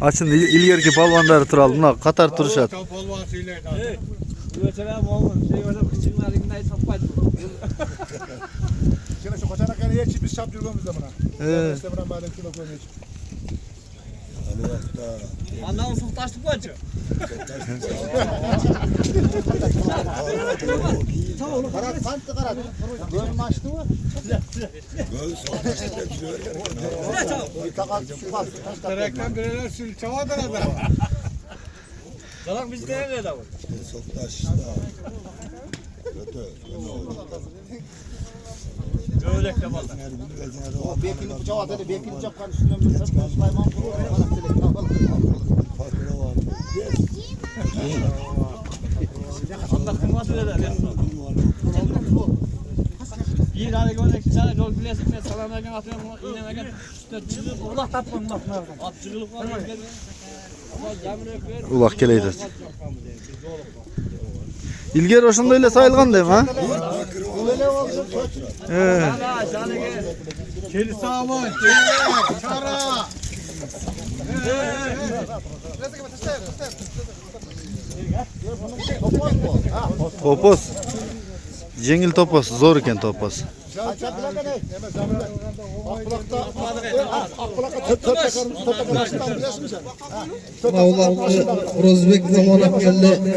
Açın ilgerki palvanları turaldı. Buna Katar turuşat. Anam sultaştık mı acı? Karat kantı karat. Göl maçtı mı? Göl soğuklaştı. Bir takal su var. Reklam bireler sül çavadan adam. Yalan biz de ne adamı? Soğuklaştı. Kötü. Böyle reklam aldı. O bekini bıçağı dedi. Bekini bıçak karıştırıyorum. Süleyman Kulu. Allah kıymetli eder. Bir tane gömlek, bir tane yol bilesin ve salamlarken atıyorum, iğnemeken üstte çığlık, Allah tatmam lafına. At çığlık var. Ulak keleydi. İlger oşunda öyle sayılgan değil mi ha? Keli sağman, keli çara. Topos. Jengil topos, zor iken topos. Rozbek zamanı geldi.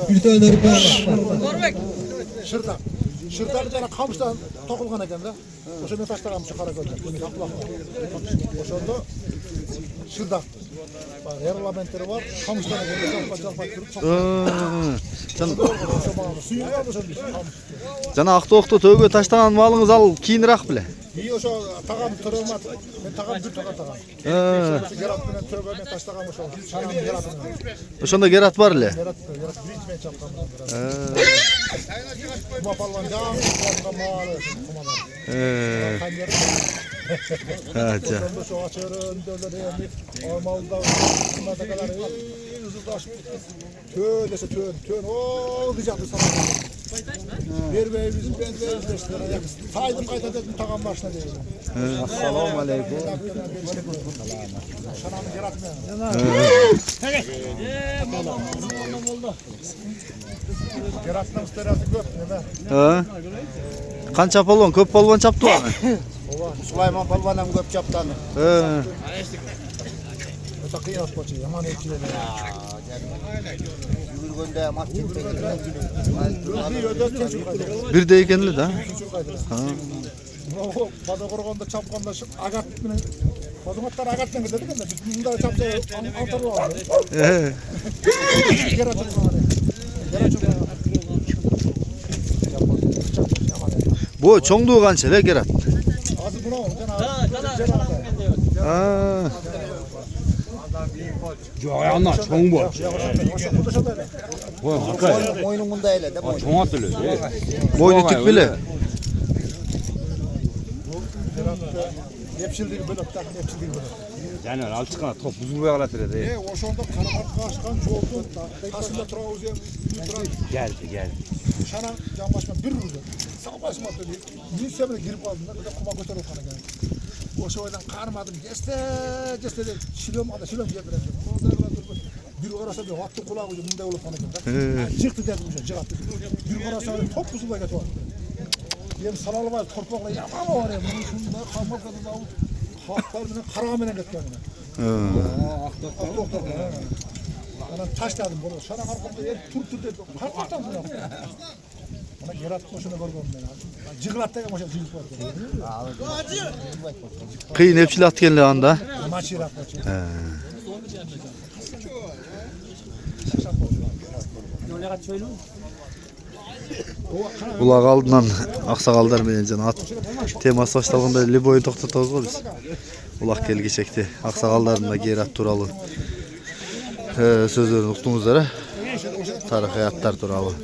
Bir tane var. Şırdak. Şırdak bir tane kamıştan tokulgan eken de. Oşonda taşlaganmış kara gölde. Oşonda şırdaktı. Reglamentleri var. Kamıştan eken de çalpa suyu var mı Jana akta okta tögö taştagan malыңыз al kийinирээк беле. İyi o tağam tırılmadı. Ben tağam bir tağam. Gerat bilen tögö ben taşlagan oşo. Şanam geratın. Ошондо керат бар эле. Gerat birinci men çapkam. Kuma palvan jam, kuma malı, kumalar. Aça. Şu açırın döleri, ormalda, kumada kadar hızlılaşıp tölese tön o diyecekti sana. Bir beyimiz ben de saydım kayıt dedim tağam başına dedim. Assalamu aleykum. Şanamı yaratmıyor. Yaratmam sterası göp ne? Ha? Kança polvon, köp polvon çaptı mı? Süleyman Palvan'ın göp çaptanı. He. Öte kıyas koçu yaman etkili. Yürgünde maç Bir de ekenli de. Ha. O Padagorgon'da çapkanda agat mı? Padomatlar agat mı dedik mi? Bunda çapsa altar var. He. Geratın var. Geratın var. Bu çoңдуу kança ele kerat. Az bunu Ha. Joyanna çoң bol. Oyunun bunda öyle de. Çoڭ at öyle. Boynu tük bile. Hepsildiği böyle tak hepsildiği böyle. Yani alçıkana top buzulmaya kalatır dedi. O şonda kanaat kaçkan çoğuldu. Kasında Trabzon Geldi. Şana canlaşma bir vurdu. Sağ başıma dedi. Bir sefer girip aldım. Ne kadar kuma götürüp kana geldi. O şoydan karmadım. Geste dedi. Şilom getirdim. Bir orası bir hattı kulağı ucu bunda olup kana geldi. Çıktı dedim çıkarttı. Bir orası top buzula getirdi. Yem salalı var torpakla yaman var ya. Bunun şunda kalmak kadar da hatlar bile karamene getirdi. Ana taşladım bunu. Şana arkamda yer tur dedi. Kalktan bunu. Ona gerat koşuna görgüm ben. Cıglatta yamaşa cıglat var. Kıyın hepçili atkenli anda. Maçı rak maçı. Ulak aldından aksakalдар менен жана ат темасы башталганда эле бою токтотобуз го биз. Улак келги чекти. Аксакалдардын да керат тууралуу сөздөрүн уктуңуздар э. Тарыхый аттар тууралуу.